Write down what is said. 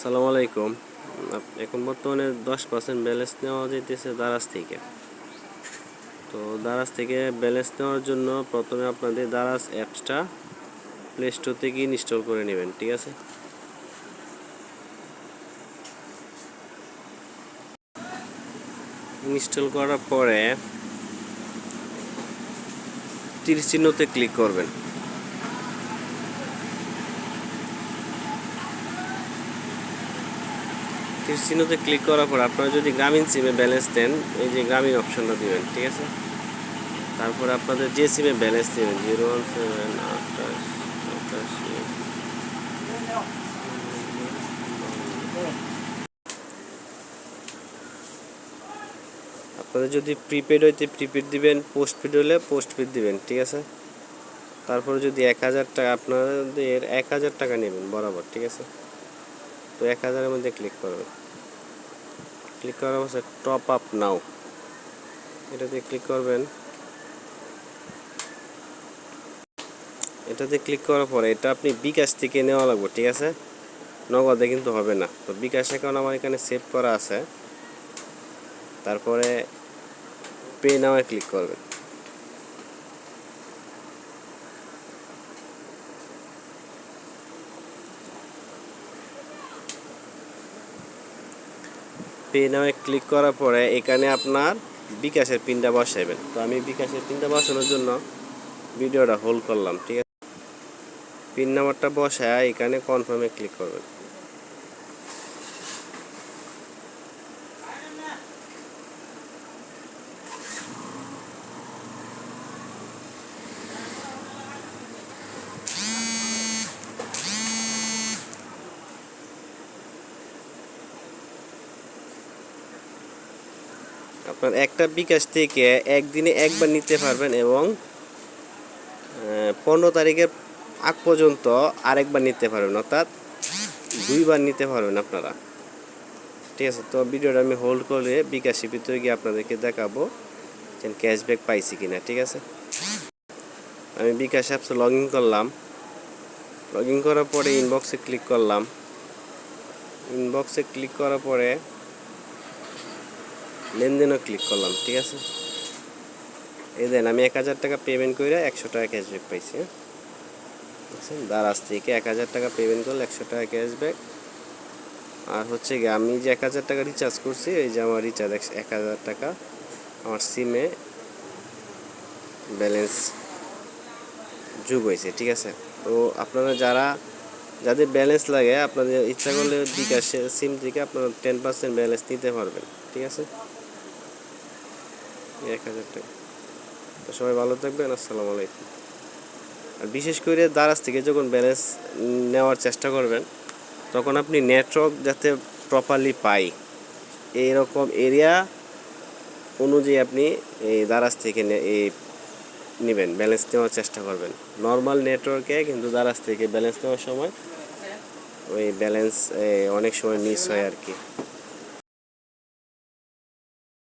আসসালামু আলাইকুম। এখন বর্তমানে 10% ব্যালেন্স নেওয়া যাইতেছে দারাজ থেকে। তো দারাজ থেকে ব্যালেন্স নেওয়ার জন্য প্রথমে আপনাদের দারাজ অ্যাপসটা প্লে স্টোর থেকে ইনস্টল করে নেবেন, ঠিক আছে? ইনস্টল করার পরে তীর চিহ্নতে ক্লিক করবেন। তীর চিহ্নতে ক্লিক করার পর আপনারা যদি গ্রামীণ সিমে ব্যালেন্স দেন, এই যে গ্রামীণ অপশনটা দিবেন, ঠিক আছে? তারপরে আপনাদের যে সিমে ব্যালেন্স দেবেন 01788 আপনাদের যদি প্রিপেড হইতে প্রিপেড দিবেন, পোস্টপেড হলে পোস্টপেড দিবেন, ঠিক আছে? তারপরে যদি 1000 টাকা আপনাদের 1000 টাকা নেবেন বরাবর, ঠিক আছে? তো 1000-এর মধ্যে ক্লিক করবেন। ক্লিক করার পর টপ আপ নাও এটাতে ক্লিক করবেন। এটাতে ক্লিক করার পরে এটা আপনি বিকাশ থেকে নেওয়া লাগবে, ঠিক আছে? নগদে কিন্তু হবে না। তো বিকাশ অ্যাকাউন্ট আমার এখানে সেভ করা আছে। তারপরে পে নাওয়ে ক্লিক করবেন। পে নাওয়ে ক্লিক করার পরে এখানে আপনার বিকাশের পিনটা বসাইবেন। তো আমি বিকাশের পিনটা বসানোর জন্য ভিডিওটা হোল্ড করলাম, ঠিক আছে? পিন নাম্বারটা বসায় এখানে কনফার্মে ক্লিক করবেন। আপনার একটা বিকাশ থেকে একদিনে একবার নিতে পারবেন এবং 15 তারিখের আগ পর্যন্ত আরেকবার নিতে পারবেন, অর্থাৎ 2বার নিতে পারবেন আপনারা, ঠিক আছে? তো ভিডিওটা আমি হোল্ড করে বিকাশের ভিতরে গিয়ে আপনাদেরকে দেখাবো যে ক্যাশব্যাক পাইছি কিনা, ঠিক আছে? আমি বিকাশ অ্যাপসে লগ ইন করলাম। লগ ইন করার পরে ইনবক্সে ক্লিক করলাম। ইনবক্সে ক্লিক করার পরে লেনদেনও ক্লিক করলাম, ঠিক আছে? এই দেন আমি 1000 টাকা পেমেন্ট করে 100 টাকা ক্যাশব্যাক পাইছি। দারাজ থেকে 1000 টাকা পেমেন্ট করলে 100 টাকা ক্যাশব্যাক। আর হচ্ছে গিয়ে আমি যে 1000 টাকা রিচার্জ করছি, এই যে আমার রিচার্জ 1000 টাকা আমার সিমে ব্যালেন্স যোগ হয়েছে, ঠিক আছে? তো আপনারা যাদের ব্যালেন্স লাগে আপনাদের ইচ্ছা করলে বিকাশে সিম থেকে আপনারা 10% ব্যালেন্স নিতে পারবেন, ঠিক আছে? 1000 টাকা। তো সবাই ভালো থাকবেন। আসসালামু আলাইকুম। আর বিশেষ করে দারাজ থেকে যখন ব্যালেন্স নেওয়ার চেষ্টা করবেন তখন আপনি নেটওয়ার্ক যাতে প্রপারলি পাই এইরকম এরিয়া অনুযায়ী আপনি এই দারাজ থেকে নেবেন, ব্যালেন্স নেওয়ার চেষ্টা করবেন। নর্মাল নেটওয়ার্কে কিন্তু দারাজ থেকে ব্যালেন্স নেওয়ার সময় ওই ব্যালেন্স অনেক সময় মিস হয় আর কি।